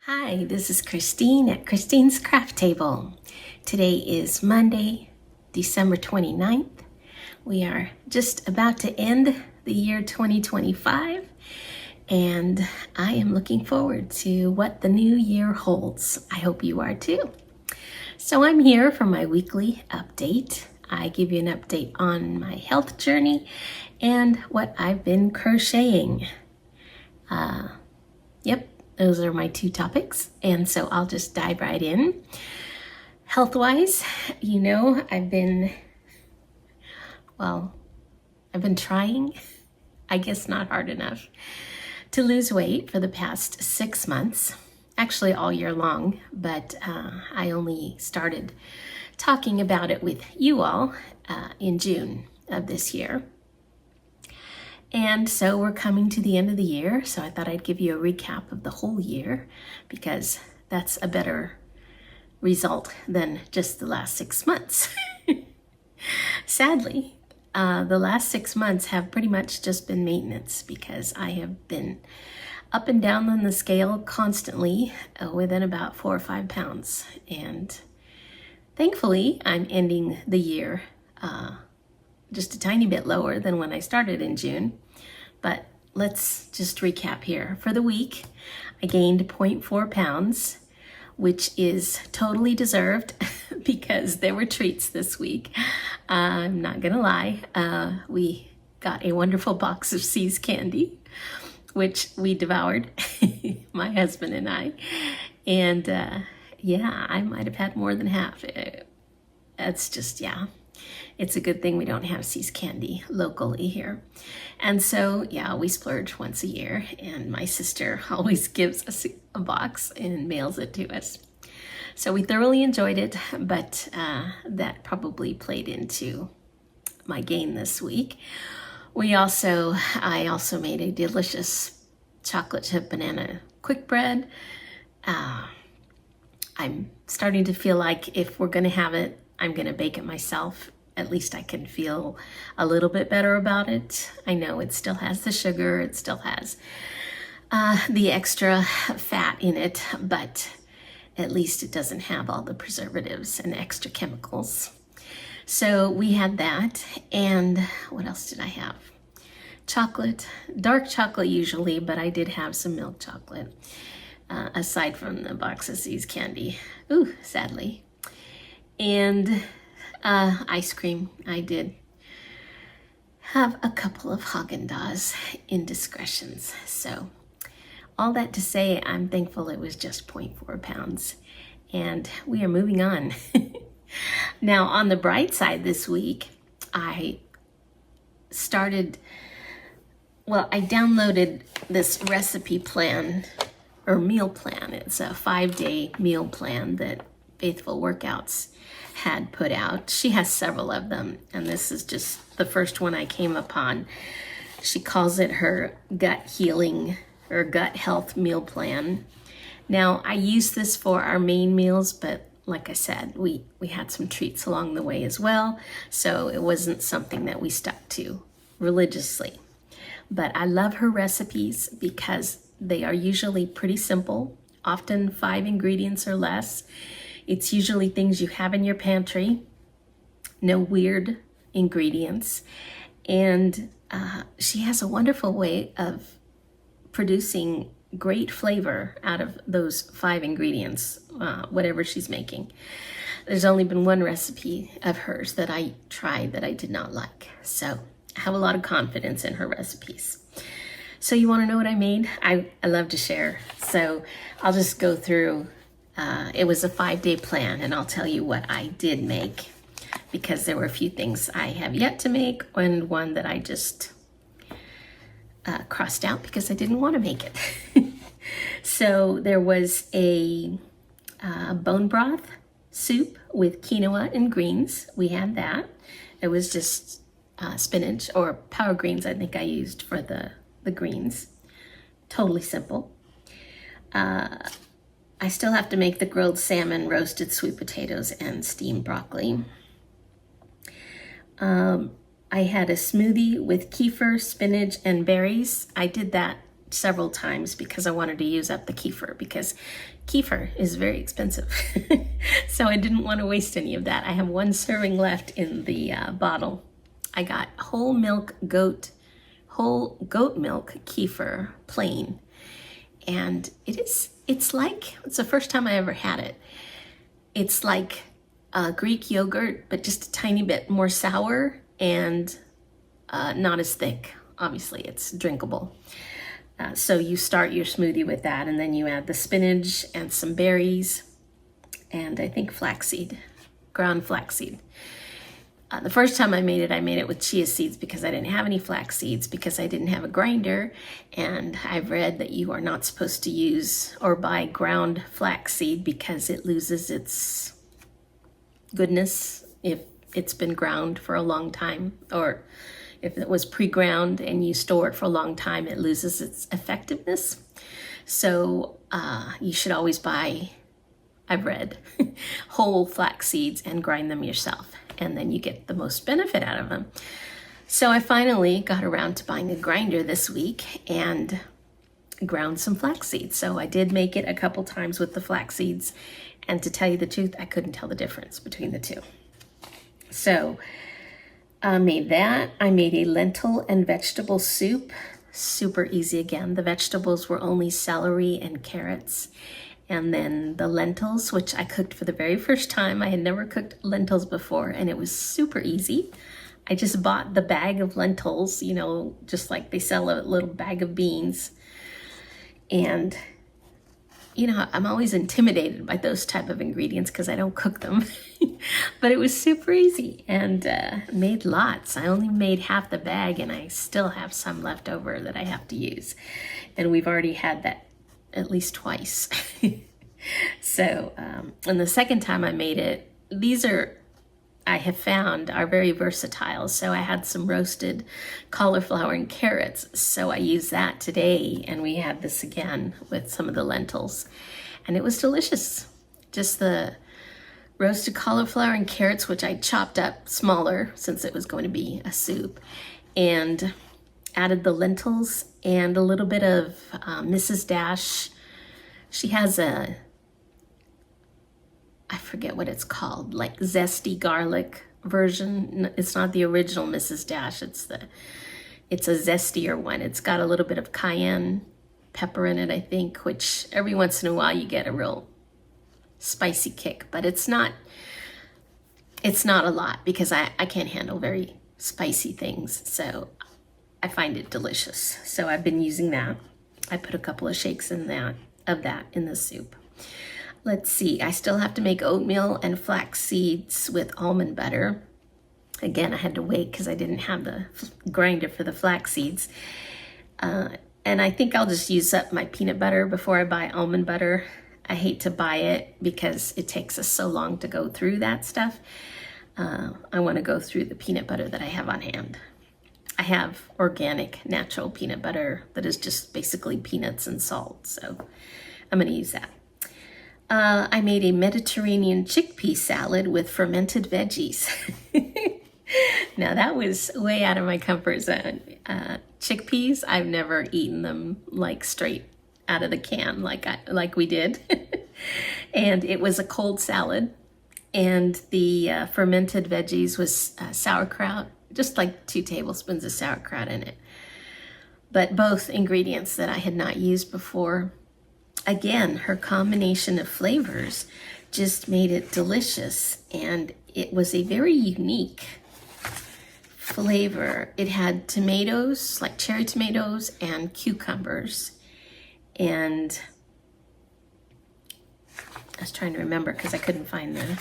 Hi, this is Christine at Christine's Craft Table. Today is Monday, December 29th. We are just about to end the year 2025, and I am looking forward to what the new year holds. I hope you are too. So I'm here for my weekly update. I give you an update on my health journey and what I've been crocheting. Yep. Those are my two topics, and so I'll just dive right in. Health-wise, I've been trying, I guess not hard enough, to lose weight for the past 6 months, actually all year long, but I only started talking about it with you all in June of this year. And so we're coming to the end of the year, so I thought I'd give you a recap of the whole year because that's a better result than just the last 6 months. Sadly, the last 6 months have pretty much just been maintenance because I have been up and down on the scale constantly within about 4 or 5 pounds. And thankfully, I'm ending the year just a tiny bit lower than when I started in June. But let's just recap here. For the week, I gained 0.4 pounds, which is totally deserved because there were treats this week. I'm not gonna lie. We got a wonderful box of C's candy, which we devoured, my husband and I. And I might have had more than half. That's just, it's a good thing we don't have C's candy locally here. And so, we splurge once a year, and my sister always gives us a box and mails it to us. So we thoroughly enjoyed it, but that probably played into my gain this week. I also made a delicious chocolate chip banana quick bread. I'm starting to feel like if we're gonna have it, I'm gonna bake it myself. At least I can feel a little bit better about it. I know it still has the sugar, it still has the extra fat in it, but at least it doesn't have all the preservatives and extra chemicals. So we had that, and what else did I have? Chocolate, dark chocolate usually, but I did have some milk chocolate, aside from the box of C's candy. Ooh, sadly. And ice cream. I did have a couple of Haagen-Dazs indiscretions. So all that to say, I'm thankful it was just 0.4 pounds. And we are moving on. Now, on the bright side this week, I downloaded this recipe plan or meal plan. It's a 5-day meal plan that Faithful Workouts had put out. She has several of them, and this is just the first one I came upon. She calls it her gut healing or gut health meal plan. Now, I use this for our main meals, but like I said, we had some treats along the way as well, so it wasn't something that we stuck to religiously. But I love her recipes because they are usually pretty simple, often 5 ingredients or less. It's usually things you have in your pantry, no weird ingredients. And she has a wonderful way of producing great flavor out of those 5 ingredients, whatever she's making. There's only been one recipe of hers that I tried that I did not like. So I have a lot of confidence in her recipes. So you want to know what I made? I love to share. So I'll just go through. It was a 5-day plan, and I'll tell you what I did make because there were a few things I have yet to make and one that I just crossed out because I didn't want to make it. So there was a bone broth soup with quinoa and greens. We had that. It was just spinach or power greens I think I used for the greens. Totally simple. I still have to make the grilled salmon, roasted sweet potatoes, and steamed broccoli. I had a smoothie with kefir, spinach, and berries. I did that several times because I wanted to use up the kefir, because kefir is very expensive. So I didn't want to waste any of that. I have 1 serving left in the bottle. I got whole goat milk kefir, plain. And it's the first time I ever had it. It's like Greek yogurt, but just a tiny bit more sour and not as thick. Obviously, it's drinkable. So you start your smoothie with that, and then you add the spinach and some berries, and I think flaxseed, ground flaxseed. The first time I made it with chia seeds because I didn't have any flax seeds, because I didn't have a grinder, and I've read that you are not supposed to use or buy ground flax seed because it loses its goodness if it's been ground for a long time, or if it was pre-ground and you store it for a long time, it loses its effectiveness. So you should always buy, I've read, whole flax seeds and grind them yourself, and then you get the most benefit out of them. So I finally got around to buying a grinder this week and ground some flax seeds. So I did make it a couple times with the flax seeds, and to tell you the truth, I couldn't tell the difference between the two. So I made that. I made a lentil and vegetable soup. Super easy again. The vegetables were only celery and carrots. And then the lentils, which I cooked for the very first time. I had never cooked lentils before, and it was super easy. I just bought the bag of lentils, you know, just like they sell a little bag of beans. And, you know, I'm always intimidated by those type of ingredients because I don't cook them. But it was super easy, and made lots. I only made half the bag, and I still have some left over that I have to use. And we've already had that at least twice. So, and the second time I made it, I have found are very versatile. So I had some roasted cauliflower and carrots. So I used that today, and we had this again with some of the lentils, and it was delicious. Just the roasted cauliflower and carrots, which I chopped up smaller since it was going to be a soup, and added the lentils and a little bit of Mrs. Dash. She has I forget what it's called, like zesty garlic version. It's not the original Mrs. Dash. It's a zestier one. It's got a little bit of cayenne pepper in it, I think, which every once in a while you get a real spicy kick, but it's not a lot because I can't handle very spicy things. So I find it delicious. So I've been using that. I put a couple of shakes of that in the soup. Let's see, I still have to make oatmeal and flax seeds with almond butter. Again, I had to wait because I didn't have the grinder for the flax seeds. And I think I'll just use up my peanut butter before I buy almond butter. I hate to buy it because it takes us so long to go through that stuff. I want to go through the peanut butter that I have on hand. I have organic, natural peanut butter that is just basically peanuts and salt. So I'm going to use that. I made a Mediterranean chickpea salad with fermented veggies. Now that was way out of my comfort zone. Chickpeas, I've never eaten them like straight out of the can like we did. And it was a cold salad. And the fermented veggies was sauerkraut, just like 2 tablespoons of sauerkraut in it. But both ingredients that I had not used before. Again, her combination of flavors just made it delicious, and it was a very unique flavor. It had tomatoes, like cherry tomatoes, and cucumbers, and I was trying to remember because I couldn't find the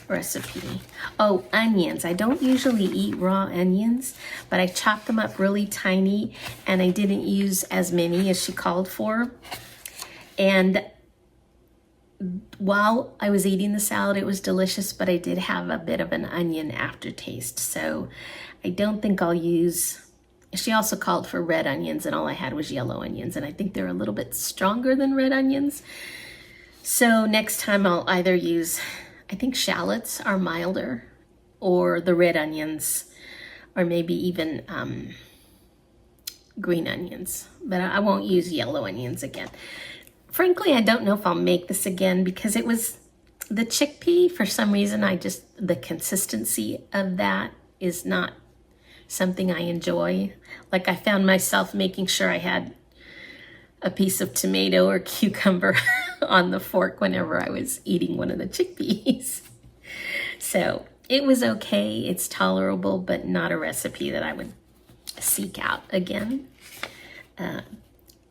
recipe. Oh, onions. I don't usually eat raw onions, but I chopped them up really tiny, and I didn't use as many as she called for. And while I was eating the salad, it was delicious, but I did have a bit of an onion aftertaste. So I don't think I'll use, she also called for red onions, and all I had was yellow onions, and I think they're a little bit stronger than red onions. So next time I'll either use, I think shallots are milder, or the red onions, or maybe even green onions, but I won't use yellow onions again. Frankly, I don't know if I'll make this again because it was the chickpea. For some reason, the consistency of that is not something I enjoy. Like I found myself making sure I had a piece of tomato or cucumber on the fork whenever I was eating one of the chickpeas. So it was okay, it's tolerable, but not a recipe that I would seek out again.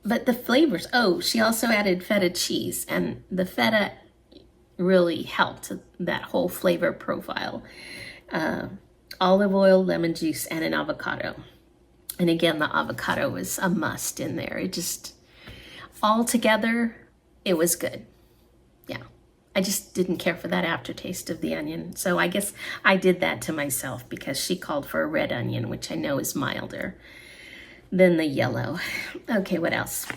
But the flavors, she also added feta cheese, and the feta really helped that whole flavor profile. Olive oil, lemon juice, and an avocado. And again, the avocado was a must in there. It just, all together, it was good. Yeah, I just didn't care for that aftertaste of the onion. So I guess I did that to myself because she called for a red onion, which I know is milder than the yellow. Okay, what else?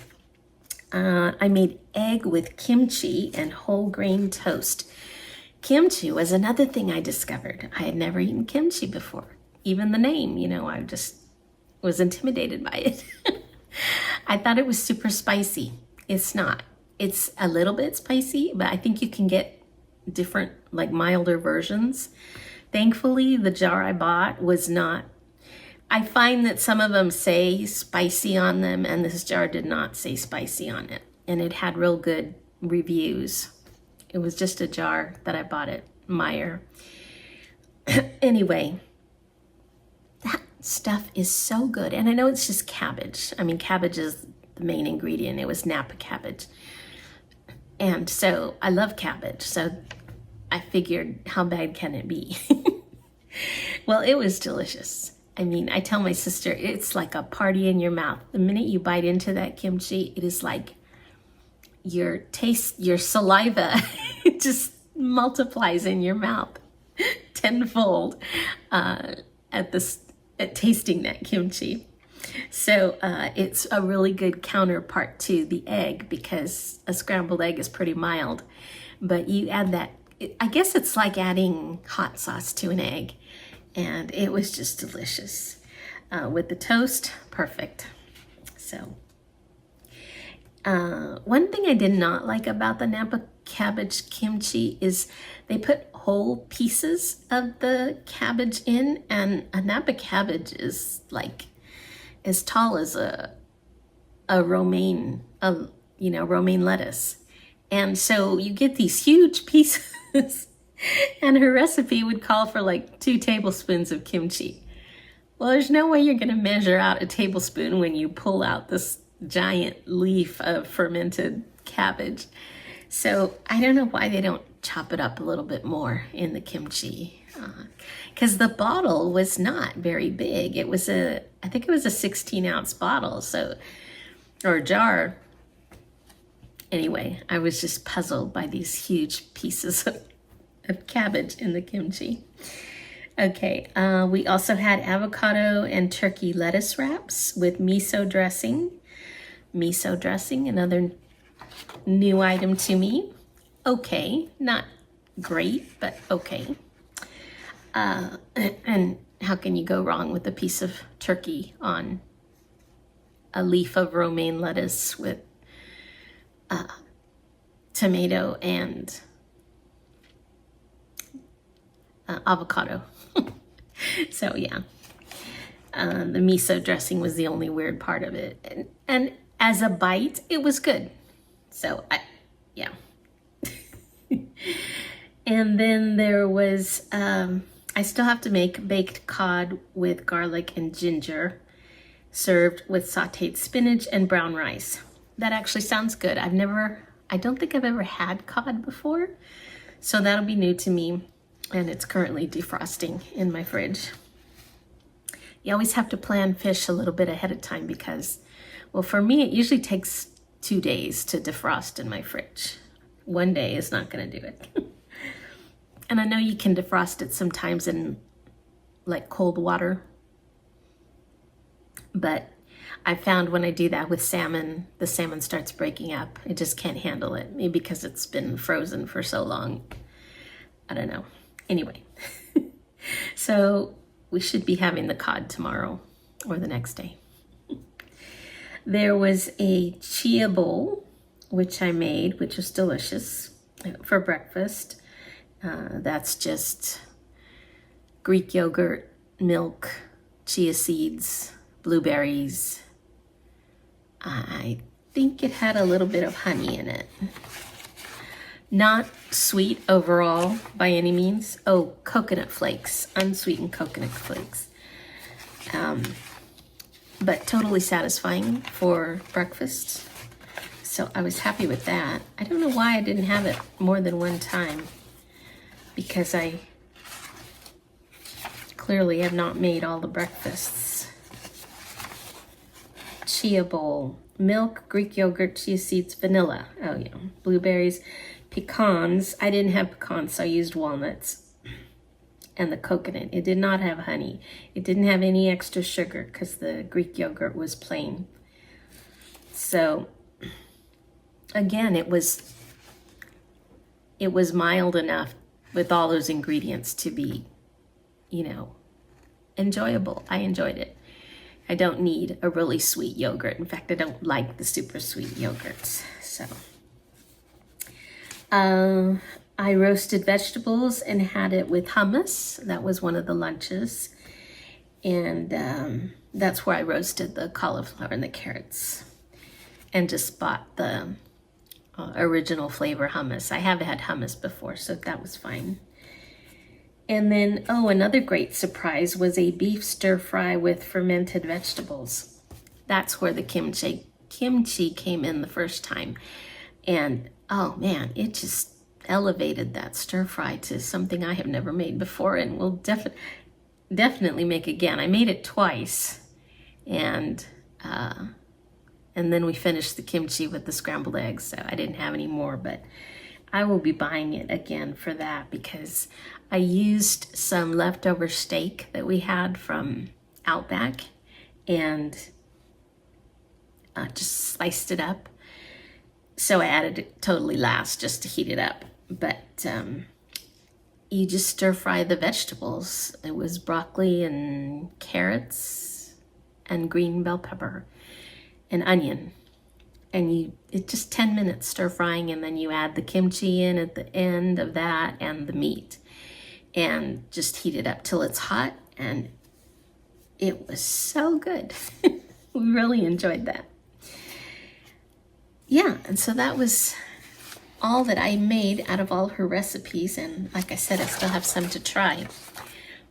I made egg with kimchi and whole grain toast. Kimchi was another thing I discovered. I had never eaten kimchi before. Even the name, I just was intimidated by it. I thought it was super spicy. It's not. It's a little bit spicy, but I think you can get different, like milder versions. Thankfully, the jar I bought was not. I find that some of them say spicy on them, and this jar did not say spicy on it. And it had real good reviews. It was just a jar that I bought at Meijer. Anyway, that stuff is so good. And I know it's just cabbage. I mean, cabbage is the main ingredient. It was Napa cabbage. And so I love cabbage. So I figured, how bad can it be? Well, it was delicious. I mean, I tell my sister, it's like a party in your mouth. The minute you bite into that kimchi, it is like your saliva just multiplies in your mouth tenfold at tasting that kimchi. So it's a really good counterpart to the egg because a scrambled egg is pretty mild. But you add that, I guess it's like adding hot sauce to an egg. And it was just delicious. With the toast, perfect. So, one thing I did not like about the Napa cabbage kimchi is they put whole pieces of the cabbage in, and a Napa cabbage is like as tall as a romaine, romaine lettuce. And so you get these huge pieces. And her recipe would call for like 2 tablespoons of kimchi. Well, there's no way you're going to measure out a tablespoon when you pull out this giant leaf of fermented cabbage. So I don't know why they don't chop it up a little bit more in the kimchi. Because the bottle was not very big. I think it was a 16-ounce bottle, or jar. Anyway, I was just puzzled by these huge pieces of cabbage in the kimchi. Okay, we also had avocado and turkey lettuce wraps with miso dressing. Miso dressing, another new item to me. Okay, not great, but okay. And how can you go wrong with a piece of turkey on a leaf of romaine lettuce with tomato and avocado? So yeah, the miso dressing was the only weird part of it, and as a bite, it was good. So yeah. And then there was, I still have to make baked cod with garlic and ginger, served with sauteed spinach and brown rice. That actually sounds good. I don't think I've ever had cod before, so that'll be new to me. And it's currently defrosting in my fridge. You always have to plan fish a little bit ahead of time because, well, for me, it usually takes 2 days to defrost in my fridge. 1 day is not going to do it. And I know you can defrost it sometimes in like cold water. But I found when I do that with salmon, the salmon starts breaking up. It just can't handle it. Maybe because it's been frozen for so long. I don't know. Anyway, so we should be having the cod tomorrow or the next day. There was a chia bowl, which I made, which was delicious for breakfast. That's just Greek yogurt, milk, chia seeds, blueberries. I think it had a little bit of honey in it. Not sweet overall by any means. Oh, coconut flakes, unsweetened coconut flakes. But totally satisfying for breakfast. So I was happy with that. I don't know why I didn't have it more than one time, because I clearly have not made all the breakfasts. Chia bowl, milk, Greek yogurt, chia seeds, vanilla. Oh yeah, blueberries, pecans. I didn't have pecans, so I used walnuts. And the coconut. It did not have honey. It didn't have any extra sugar because the Greek yogurt was plain. So again, it was mild enough with all those ingredients to be, enjoyable. I enjoyed it. I don't need a really sweet yogurt. In fact, I don't like the super sweet yogurts. So I roasted vegetables and had it with hummus. That was one of the lunches. And that's where I roasted the cauliflower and the carrots. And just bought the original flavor hummus. I have had hummus before, so that was fine. And then, another great surprise was a beef stir fry with fermented vegetables. That's where the kimchi came in the first time. And oh man, it just elevated that stir fry to something I have never made before, and will definitely make again. I made it twice, and then we finished the kimchi with the scrambled eggs, so I didn't have any more, but I will be buying it again for that, because I used some leftover steak that we had from Outback and just sliced it up. So I added it totally last just to heat it up. But you just stir fry the vegetables. It was broccoli and carrots and green bell pepper and onion. And it's just 10 minutes stir frying, and then you add the kimchi in at the end of that and the meat. And just heat it up till it's hot, and it was so good. We really enjoyed that. Yeah, and so that was all that I made out of all her recipes, and like I said, I still have some to try.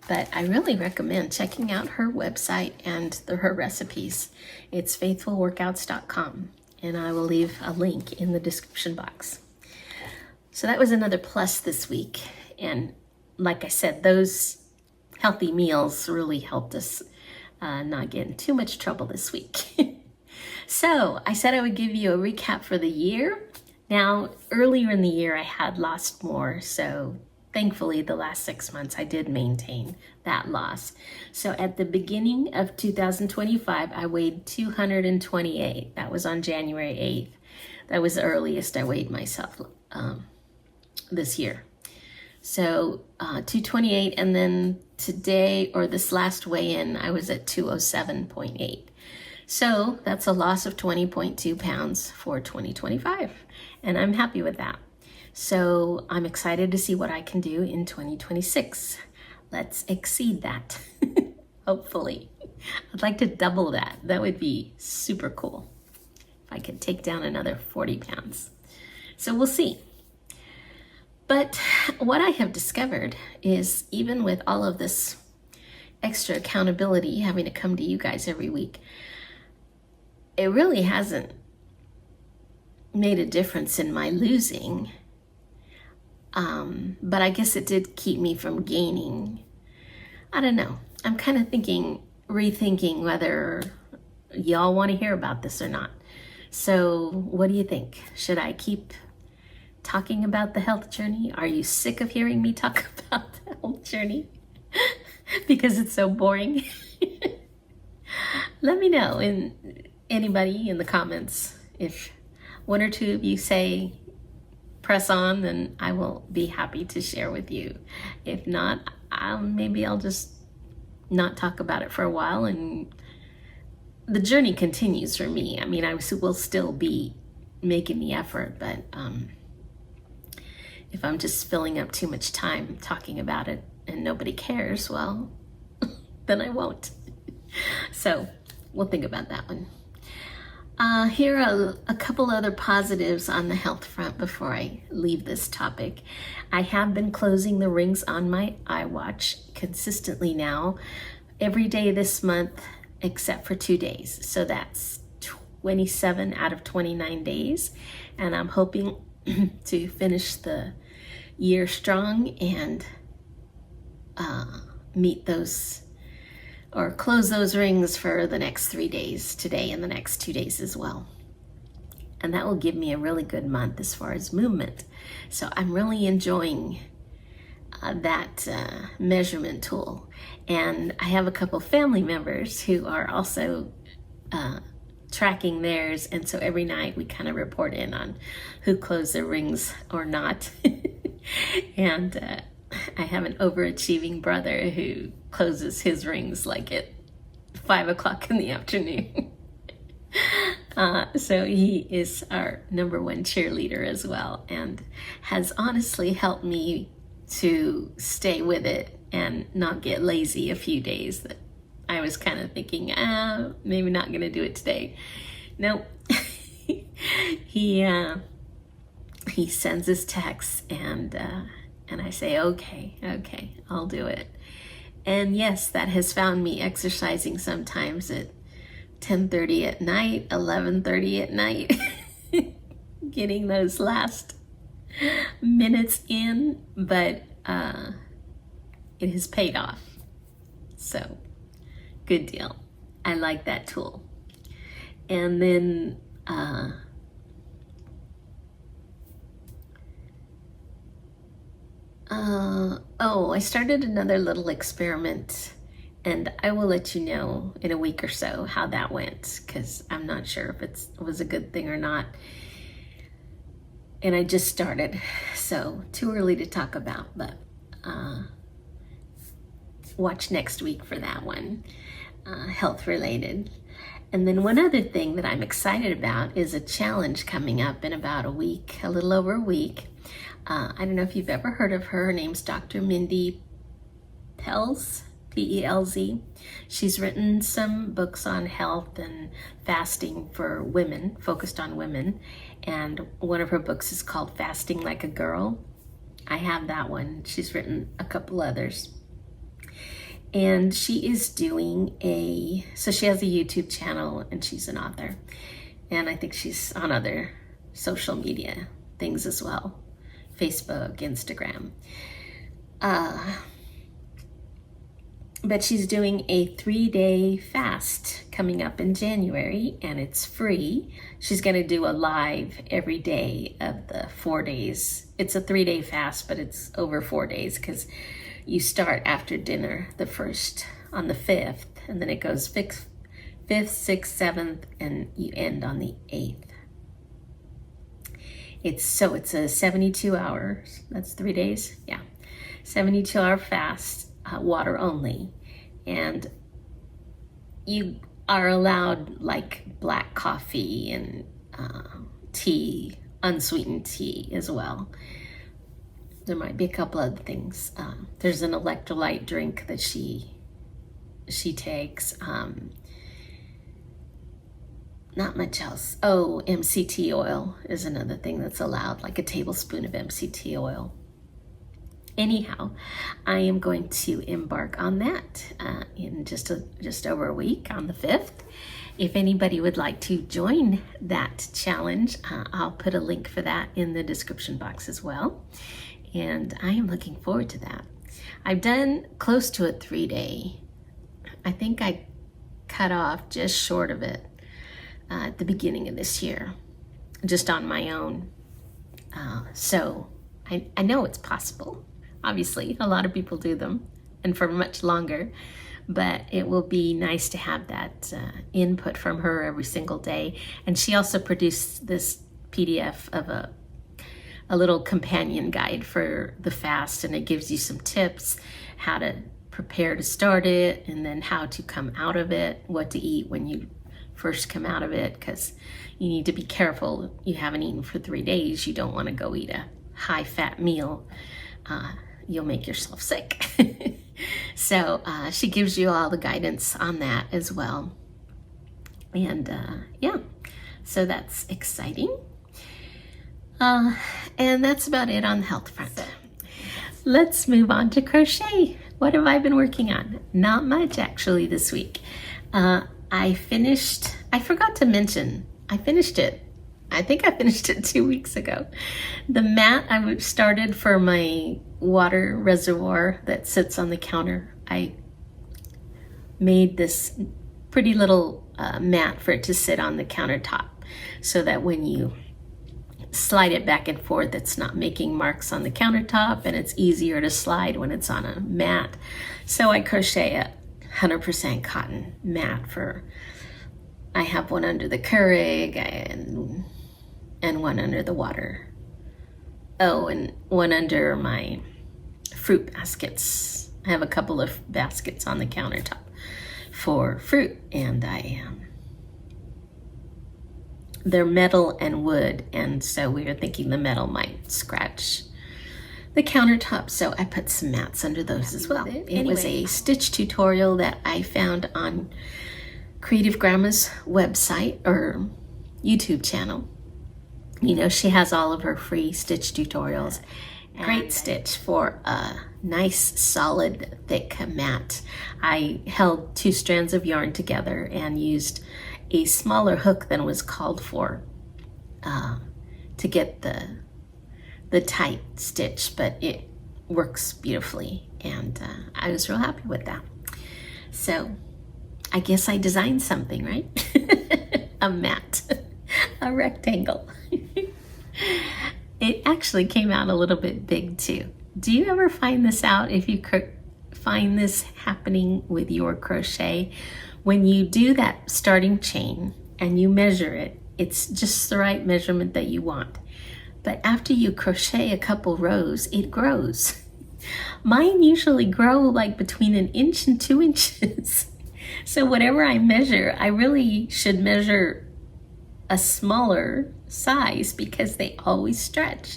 But I really recommend checking out her website and her recipes. It's faithfulworkouts.com, and I will leave a link in the description box. So that was another plus this week, and like I said, those healthy meals really helped us not get in too much trouble this week. So I said I would give you a recap for the year. Now, earlier in the year, I had lost more. So thankfully, the last 6 months, I did maintain that loss. So at the beginning of 2025, I weighed 228. That was on January 8th. That was the earliest I weighed myself this year. So 228, and then today, or this last weigh-in, I was at 207.8. So that's a loss of 20.2 pounds for 2025, and I'm happy with that. So I'm excited to see what I can do in 2026. Let's exceed that, hopefully. I'd like to double that. That would be super cool if I could take down another 40 pounds. So we'll see. But what I have discovered is, even with all of this extra accountability, having to come to you guys every week, it really hasn't made a difference in my losing. But I guess it did keep me from gaining. I don't know. I'm kind of rethinking whether y'all want to hear about this or not. So what do you think? Should I keep talking about the health journey? Are you sick of hearing me talk about the health journey? Because it's so boring. Let me know, anybody in the comments. If one or two of you say press on, then I will be happy to share with you. If not, maybe I'll just not talk about it for a while and the journey continues for me. I mean, I will still be making the effort, but if I'm just filling up too much time talking about it and nobody cares, well, then I won't. So we'll think about that one. Here are a couple other positives on the health front before I leave this topic. I have been closing the rings on my iWatch consistently now, every day this month except for 2 days. So that's 27 out of 29 days. And I'm hoping to finish the year strong and meet those or close those rings for the next 3 days, today and the next 2 days as well. And that will give me a really good month as far as movement. So I'm really enjoying that measurement tool. And I have a couple family members who are also tracking theirs. And so every night we kind of report in on who closed their rings or not. And I have an overachieving brother who closes his rings like at 5 o'clock in the afternoon. So he is our #1 cheerleader as well, and has honestly helped me to stay with it and not get lazy a few days that I was kind of thinking, maybe not gonna do it today. Nope. He sends his texts and I say, okay, I'll do it. And yes, that has found me exercising sometimes at 10:30 at night, 11:30 at night, getting those last minutes in, but it has paid off. So, good deal. I like that tool. And then I started another little experiment, and I will let you know in a week or so how that went, because I'm not sure if it was a good thing or not. And I just started, so too early to talk about, but watch next week for that one, health related. And then one other thing that I'm excited about is a challenge coming up in about a week, a little over a week. I don't know if you've ever heard of her. Her name's Dr. Mindy Pelz, P-E-L-Z. She's written some books on health and fasting for women, focused on women. And one of her books is called Fasting Like a Girl. I have that one. She's written a couple others. And she is doing so she has a YouTube channel and she's an author. And I think she's on other social media things as well. Facebook, Instagram. But she's doing a 3-day fast coming up in January, and it's free. She's going to do a live every day of the 4 days. It's a 3-day fast, but it's over 4 days because you start after dinner on the 5th, and then it goes 5th, 6th, 7th, and you end on the 8th. It's a 72 hours, that's 3 days, yeah. 72-hour fast, water only. And you are allowed like black coffee and tea, unsweetened tea as well. There might be a couple other things. There's an electrolyte drink that she takes. Not much else. Oh, MCT oil is another thing that's allowed, like a tablespoon of MCT oil. Anyhow, I am going to embark on that in just over a week on the 5th. If anybody would like to join that challenge, I'll put a link for that in the description box as well. And I am looking forward to that. I've done close to a 3-day. I think I cut off just short of it at the beginning of this year, just on my own. So I know it's possible. Obviously, a lot of people do them, and for much longer, but it will be nice to have that input from her every single day. And she also produced this PDF of a little companion guide for the fast, and it gives you some tips, how to prepare to start it, and then how to come out of it, what to eat when you first come out of it, because you need to be careful. You haven't eaten for 3 days. You don't want to go eat a high-fat meal. You'll make yourself sick. So she gives you all the guidance on that as well. And yeah, so that's exciting. And that's about it on the health front. Let's move on to crochet. What have I been working on? Not much actually this week. I forgot to mention, I finished it. I think I finished it 2 weeks ago. The mat I started for my water reservoir that sits on the counter. I made this pretty little mat for it to sit on the countertop, so that when you slide it back and forth, it's not making marks on the countertop, and it's easier to slide when it's on a mat. So I crochet a 100% cotton mat I have one under the Keurig and one under the water. Oh, and one under my fruit baskets. I have a couple of baskets on the countertop for fruit, and they're metal and wood, and so we were thinking the metal might scratch the countertop, so I put some mats under those as well. It was a stitch tutorial that I found on Creative Grandma's website or YouTube channel. You know, she has all of her free stitch tutorials. Great stitch for a nice, solid, thick mat. I held 2 strands of yarn together and used a smaller hook than was called for to get the tight stitch, but it works beautifully, and I was real happy with that. So I guess I designed something, right? A mat, a rectangle. It actually came out a little bit big too. Do you ever find this out, if you find this happening with your crochet? When you do that starting chain and you measure it, it's just the right measurement that you want. But after you crochet a couple rows, it grows. Mine usually grow like between 1 inch and 2 inches. So whatever I measure, I really should measure a smaller size because they always stretch.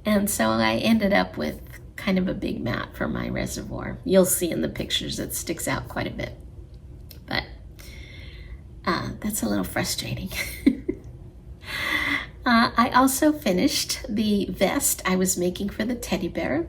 And so I ended up with kind of a big mat for my reservoir. You'll see in the pictures it sticks out quite a bit. But that's a little frustrating. I also finished the vest I was making for the teddy bear.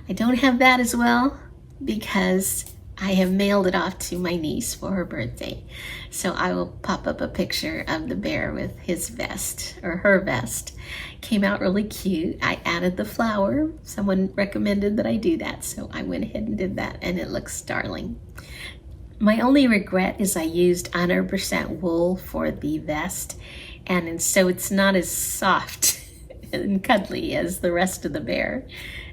I don't have that as well because I have mailed it off to my niece for her birthday. So I will pop up a picture of the bear with his vest, or her vest. Came out really cute. I added the flower. Someone recommended that I do that, so I went ahead and did that, and it looks darling. My only regret is I used 100% wool for the vest, and so it's not as soft and cuddly as the rest of the bear.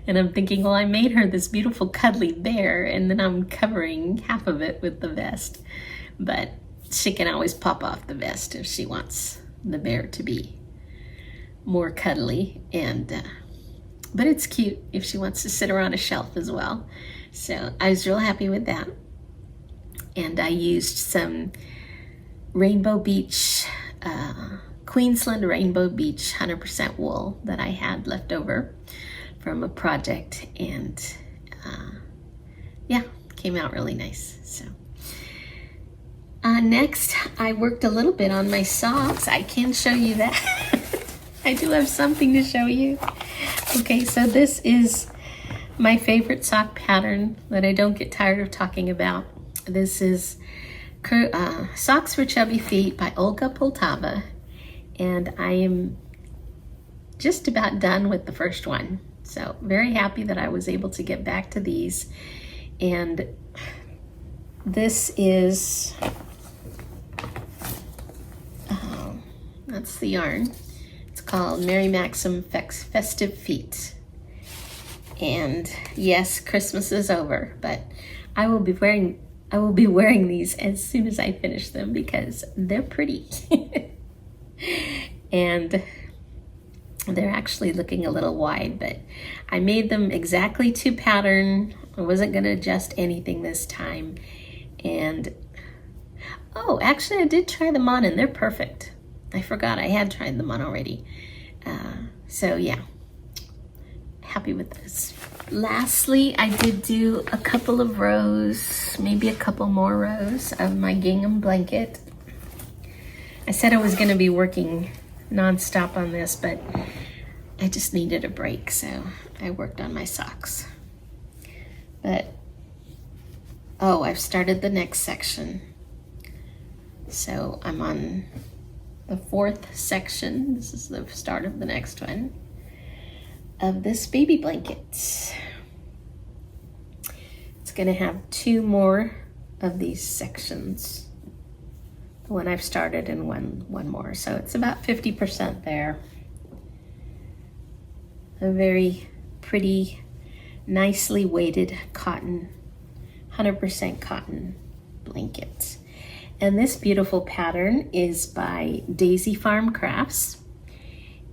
And I'm thinking, well, I made her this beautiful cuddly bear, and then I'm covering half of it with the vest. But she can always pop off the vest if she wants the bear to be more cuddly. But it's cute if she wants to sit around a shelf as well. So I was real happy with that. And I used some Rainbow Beach, Queensland Rainbow Beach 100% wool that I had left over from a project, and yeah, came out really nice. So next, I worked a little bit on my socks. I can show you that. I do have something to show you. Okay, so this is my favorite sock pattern that I don't get tired of talking about. This is Socks for Chubby Feet by Olga Poltava, and I am just about done with the first one. So very happy that I was able to get back to these. And this is, that's the yarn. It's called Mary Maxim Festive Feet. And yes, Christmas is over, but I will be wearing these as soon as I finish them because they're pretty. And they're actually looking a little wide, but I made them exactly to pattern. I wasn't going to adjust anything this time. And Oh, actually I did try them on and they're perfect. I forgot I had tried them on already. So yeah, happy with this. Lastly, I did do a couple of rows, maybe a couple more rows of my gingham blanket. I said I was gonna be working non-stop on this, but I just needed a break, so I worked on my socks. But, oh, I've started the next section. So I'm on the 4th section. This is the start of the next one of this baby blanket. It's gonna have 2 more of these sections. The one I've started and one more. So it's about 50% there. A very pretty, nicely weighted cotton, 100% cotton blanket. And this beautiful pattern is by Daisy Farm Crafts,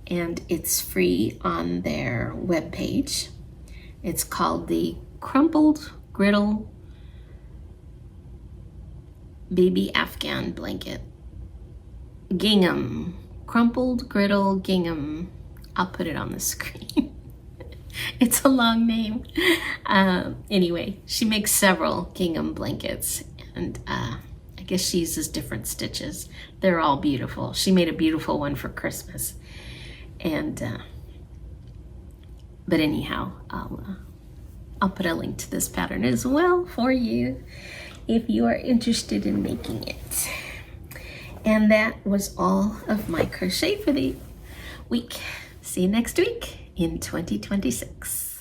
and it's free on their webpage. It's called the Crumpled Griddle Baby Afghan Blanket. Gingham. Crumpled Griddle Gingham. I'll put it on the screen. It's a long name. Anyway, she makes several gingham blankets, and I guess she uses different stitches. They're all beautiful. She made a beautiful one for Christmas. And, but anyhow, I'll put a link to this pattern as well for you if you are interested in making it. And that was all of my crochet for the week. See you next week in 2026.